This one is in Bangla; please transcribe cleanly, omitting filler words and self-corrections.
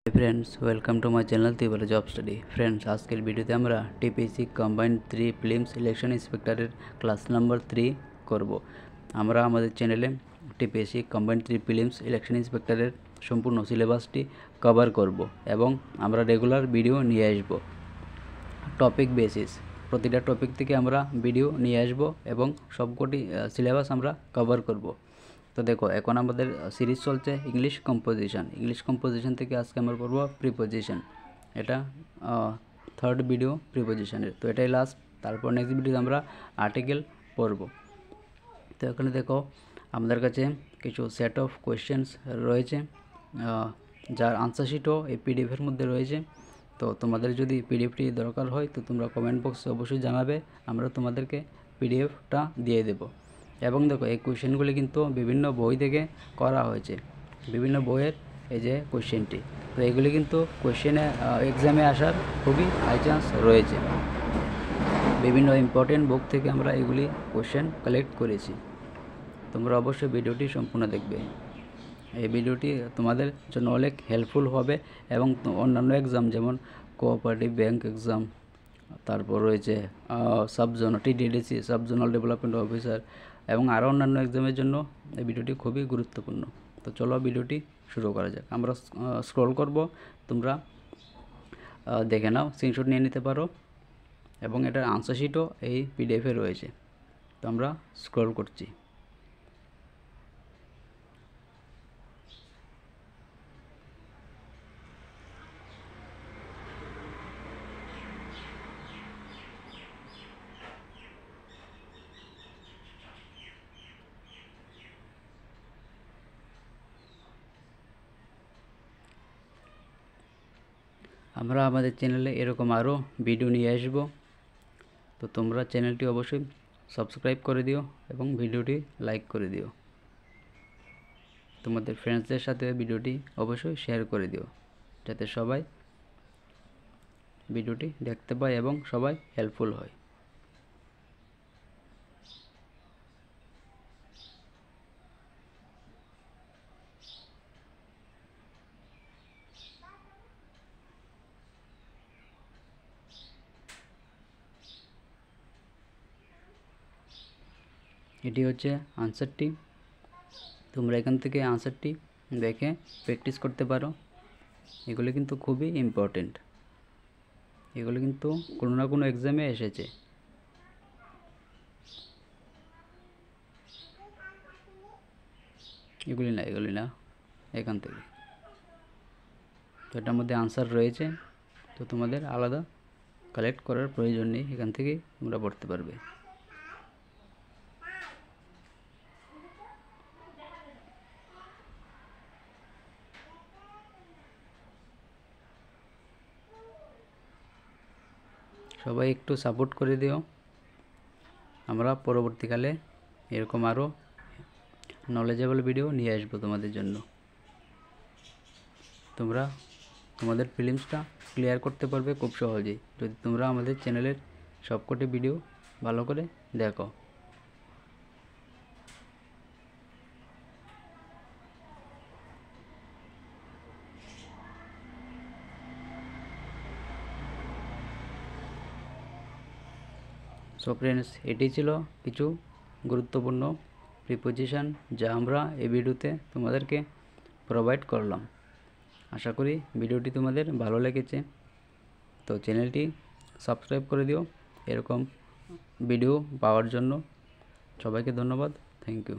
Friends welcome to my channel तिबला जॉब स्टडी। फ्रेंड्स आजकल भिडियोते আমরা টিপিসি কম্বাইন্ড 3 প্রিলিমস ইলেকশন ইন্সপেক্টরের ক্লাস নাম্বার 3 করব। আমরা আমাদের চ্যানেলে টিপিসি কম্বাইন্ড 3 প্রিলিমস ইলেকশন ইন্সপেক্টরের সম্পূর্ণ সিলেবাসটি কভার করব এবং আমরা রেগুলার ভিডিও নিয়ে আসব টপিক বেসিস। প্রতিটা টপিক থেকে আমরা ভিডিও নিয়ে আসব এবং সবকটি সিলেবাস আমরা কভার করব। তো দেখো এখন আমাদের সিরিজ চলছে ইংলিশ কম্পোজিশন থেকে আজকে আমরা পড়ব প্রিপোজিশন। এটা থার্ড ভিডিও প্রিপোজিশনের, তো এটাই লাস্ট। তারপর নেক্সট ভিডিওতে আমরা আর্টিকেল পড়ব। তো এখানে দেখো আমাদের কাছে কিছু সেট অফ কোয়েশ্চেন্স রয়েছে, যার আনসার শিটও এই পিডিএফের মধ্যে রয়েছে। তো তোমাদের যদি পিডিএফটি দরকার হয় তো তোমরা কমেন্ট বক্সে অবশ্যই জানাবে, আমরা তোমাদেরকে পিডিএফটা দিয়ে দেব। এবং দেখো এই কোয়েশ্চেনগুলি কিন্তু বিভিন্ন বই থেকে করা হয়েছে, বিভিন্ন বইয়ের এই যে কোয়েশ্চেনটি। তো এগুলি কিন্তু কোয়েশ্চেনে এক্সামে আসার খুবই হাই চান্স রয়েছে। বিভিন্ন ইম্পর্টেন্ট বুক থেকে আমরা এগুলি কোয়েশ্চেন কালেক্ট করেছি। তোমরা অবশ্যই ভিডিওটি সম্পূর্ণ দেখবে। এই ভিডিওটি তোমাদের জন্য অনেক হেল্পফুল হবে এবং অন্যান্য এক্সাম যেমন কোঅপারেটিভ ব্যাংক এক্সাম, তারপর রয়েছে সাবজোনাল টিডিডিসি সাবজোনাল ডেভেলপমেন্ট অফিসার এবং আরও অন্যান্য এক্সামের জন্য এই ভিডিওটি খুবই গুরুত্বপূর্ণ। তো চলো ভিডিওটি শুরু করা যাক। আমরা স্ক্রল করব, তোমরা দেখে নাও, স্ক্রিনশট নিয়ে নিতে পারো এবং এটার আনসার শিটও এই পিডিএফে রয়েছে। তো আমরা স্ক্রল করছি। আমরা আমাদের চ্যানেলে এরকম আরও ভিডিও নিয়ে আসব। তো তোমরা চ্যানেলটি অবশ্যই সাবস্ক্রাইব করে দিও এবং ভিডিওটি লাইক করে দিও। তোমাদের ফ্রেন্ডসদের সাথে ভিডিওটি অবশ্যই শেয়ার করে দিও, যাতে সবাই ভিডিওটি দেখতে পায় এবং সবাই হেল্পফুল হয়। এটি হচ্ছে আনসারটি। তোমরা এখান থেকে আনসারটি দেখে প্র্যাকটিস করতে পারো। এগুলো কিন্তু খুবই ইম্পর্টেন্ট, এগুলো কিন্তু কোনো না কোনো এক্সামে এসেছে। এগুলি না এখান থেকে। তো এটার মধ্যে আনসার রয়েছে, তো তোমাদের আলাদা কালেক্ট করার প্রয়োজন নেই, এখান থেকেই তোমরা পড়তে পারবে। সবাই একটু সাপোর্ট করে দিও। আমরা পরবর্তীকালে এরকম আরও নলেজেবল ভিডিও নিয়ে আসবো তোমাদের জন্য। তোমরা তোমাদের প্রিলিমসটা ক্লিয়ার করতে পারবে খুব সহজেই যদি তোমরা আমাদের চ্যানেলের সবকটি ভিডিও ভালো করে দেখো। সো ফ্রেন্ডস, এটি ছিল কিছু গুরুত্বপূর্ণ প্রিপোজিশন যা আমরা এই ভিডিওতে তোমাদেরকে প্রোভাইড করলাম। আশা করি ভিডিওটি তোমাদের ভালো লেগেছে। তো চ্যানেলটি সাবস্ক্রাইব করে দিও এরকম ভিডিও পাওয়ার জন্য। সবাইকে ধন্যবাদ, থ্যাংক ইউ।